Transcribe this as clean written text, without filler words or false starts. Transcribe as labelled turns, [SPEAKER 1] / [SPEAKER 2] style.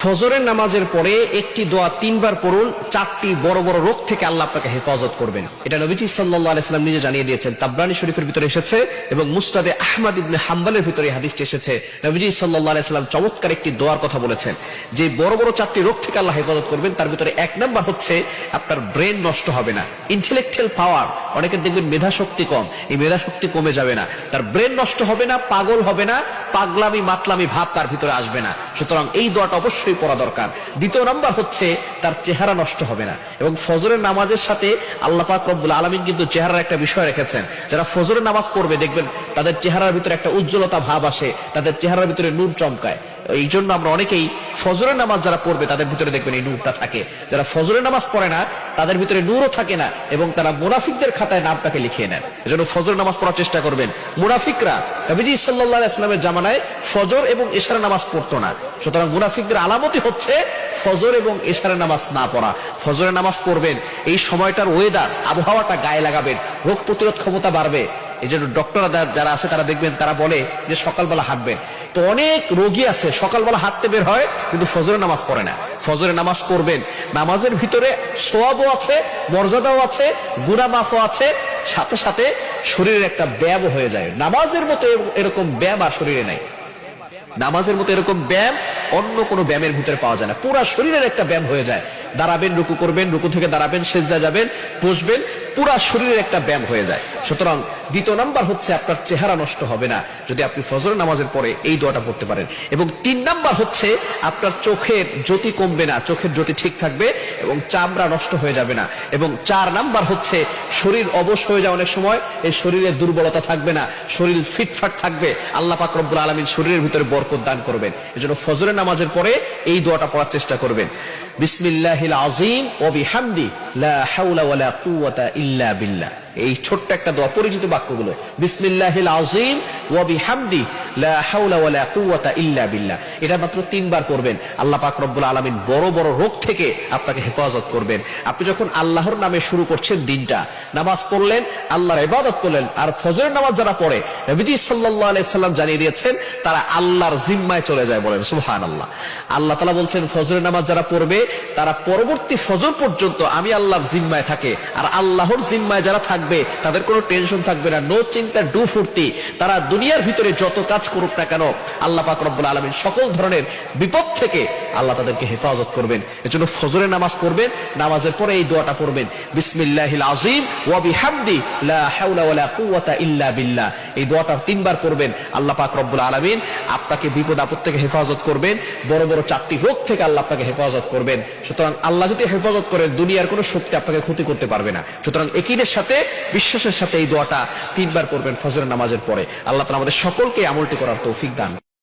[SPEAKER 1] ফজরের নামাজের পরে একটি দোয়া তিনবার পড়ুন, চারটি বড় বড় রোগ থেকে আল্লাহ আপনাকে হেফাজত করবেন। এটা নবীজি সাল্লাল্লাহু আলাইহি ওয়াসাল্লাম নিজে জানিয়ে দিয়েছেন। তাবরানী শরীফের ভিতরে এসেছে এবং মুসনাদে আহমদ ইবনে হাম্বলের ভিতরে এই হাদিসটি এসেছে। নবীজি সাল্লাল্লাহু আলাইহি ওয়াসাল্লাম চমৎকার একটি দোয়ার কথা বলেছেন যে বড় বড় চারটি রোগ থেকে আল্লাহ হেফাজত করবেন। তার ভিতরে এক নাম্বার হচ্ছে আপনার ব্রেন নষ্ট হবে না, ইন্টেলেকচুয়াল পাওয়ার। অনেকের দেখবেন মেধা শক্তি কম, এই মেধা শক্তি কমে যাবে না, তার ব্রেন নষ্ট হবে না, পাগল হবে না, পাগলামি মাতলামি ভাব তার ভিতরে আসবে না। সুতরাং এই দোয়াটা অবশ্যই পড়া দরকার। দ্বিতীয় নাম্বার হচ্ছে তার চেহারা নষ্ট হবে না। এবং ফজরের নামাজের সাথে আল্লাহ পাক রব্বুল আলামিন কিন্তু চেহারার একটা বিষয় রেখেছেন। যারা ফজরের নামাজ পড়বে দেখবেন তাদের চেহারার ভিতরে একটা উজ্জ্বলতা ভাব আসে, তাদের চেহারার ভিতরে নূর চমকায়। এই জন্য আমরা অনেকেই ফজরের নামাজ যারা পড়বে তাদের ভিতরে দেখবেন এই নূরটা থাকে। যারা ফজরের নামাজ পড়ে না তাদের ভিতরে নূরও থাকে না এবং তারা মুনাফিকদের খাতায় নামটাকে লিখিয়ে নেন। এজন্য ফজরের নামাজ পড়ার চেষ্টা করবেন। মুনাফিকরা নবীজি সাল্লাল্লাহু আলাইহি ওয়াসাল্লামের জামানায় ফজর এবং ইশার নামাজ পড়তো না। সুতরাং মুনাফিকদের আলামতই হচ্ছে ফজর এবং ইশারের নামাজ না পড়া। ফজরের নামাজ পড়বেন, এই সময়টার ওয়েদার আবহাওয়াটা গায়ে লাগাবেন, রোগ প্রতিরোধ ক্ষমতা বাড়বে। এই জন্য ডক্টররা যারা আছে তারা দেখবেন তারা বলে যে সকালবেলা হাঁটবেন। তো অনেক রোগী আছে সকালবেলা হাঁটতে বের হয় কিন্তু ফজরের নামাজ পড়ে না। ফজরের নামাজ পড়বেন, নামাজের ভিতরে সওয়াবও আছে, মর্যাদাও আছে, গুনাহ মাফও আছে, সাথে সাথে শরীরের একটা ব্যায়াম হয়ে যায়। নামাজের মতো এরকম ব্যায়াম আর শরীরে নাই। নামাজের মতো এরকম ব্যায়াম অন্য কোনো ব্যায়ামের ভিতরে পাওয়া যায় না। পুরা শরীরের একটা ব্যায়াম হয়ে যায়। দাঁড়াবেন, রুকু করবেন, রুকু থেকে দাঁড়াবেন, সেজদা যাবেন, বসবেন, পুরা শরীরের একটা ব্যায়াম হয়ে যায়। সুতরাং দ্বিতীয় নাম্বার হচ্ছে আপনার চেহারা নষ্ট হবে না যদি আপনি ফজরের নামাজের পরে এই দোয়াটা পড়তে পারেন। এবং তিন নাম্বার হচ্ছে আপনার চোখের জ্যোতি কমবে না, চোখের জ্যোতি ঠিক থাকবে এবং চামড়া নষ্ট হয়ে যাবে না। এবং চার নাম্বার হচ্ছে শরীর অবশ হয়ে যায় অনেক সময়, এই শরীরে দুর্বলতা থাকবে না, শরীর ফিটফাট থাকবে। আল্লাহ পাক রব্বুল আলামিন শরীরের ভিতরে বরকত দান করবেন। এজন্য ফজরের নামাজের পরে এই দোয়াটা পড়ার চেষ্টা করবেন। বিসমিল্লাহিল আযীম ওয়া বিহামদি লা হাওলা ওয়ালা কুওয়াতা ইল্লা বিল্লাহ। এই ছোট্ট একটা দোয়া, পরিচিত বাক্যগুলো, বিসমিল্লাহিল আযীম ওয়া বিহামদি লা হাওলা ওয়ালা কুওয়াতা ইল্লা বিল্লাহ। এটা মাত্র তিনবার করবেন। আল্লাহ পাক রব্বুল আলামিন বড় বড় রোগ থেকে আপনাকে হেফাজত করবেন। আপনি যখন আল্লাহর নামে শুরু করছেন দিনটা, নামাজ পড়লেন, আল্লাহর ইবাদত করলেন। আর ফজরের নামাজ যারা পড়ে নবীজি সাল্লাল্লাহু আলাইহি সাল্লাম জানিয়ে দিয়েছেন তারা আল্লাহর জিম্মায় চলে যায়। বলেন সুবহানাল্লাহ। আল্লাহ তাআলা বলছেন ফজরের নামাজ যারা পড়বে তারা পরবর্তী ফজর পর্যন্ত আমি আল্লাহর জিম্মায় থাকে। আর আল্লাহর জিম্মায় যারা থাকবে তাদের কোনো টেনশন থাকবে না, নো চিন্তা ডু ফুর্তি। তারা দুনিয়ার ভিতরে যত কাজ করুক না কেন আল্লাহ পাক রব্বুল আলামিন সকল ধরনের বিপদ থেকে আল্লাহ তাদেরকে হেফাজত করবেন। এজন্য ফজরের নামাজ পড়বেন, নামাজের পরে এই দোয়াটা পড়বেন, বিসমিল্লাহিল আযীম ওয়া বিহামদি লা হাওলা ওয়ালা কুওয়াতা ইল্লা বিল্লাহ। এই দোয়াটা তিনবার পড়বেন। আল্লাহ পাক রব্বুল আলামিন আপনাকে বিপদ আপদ থেকে হেফাজত করবেন, বড় বড় চারটি রোগ থেকে আল্লাহ আপনাকে হেফাজত করবেন। সুতরাং আল্লাহ যদি হেফাজত করেন দুনিয়ার কোনো শক্তি আপনাকে ক্ষতি করতে পারবে না। সুতরাং ইয়াকিনের সাথে, বিশ্বাসের সাথে এই দোয়াটা তিনবার পড়বেন ফজরের নামাজের পরে। আল্লাহ তাআলা আমাদের সকলকে আমলটি করার তৌফিক দান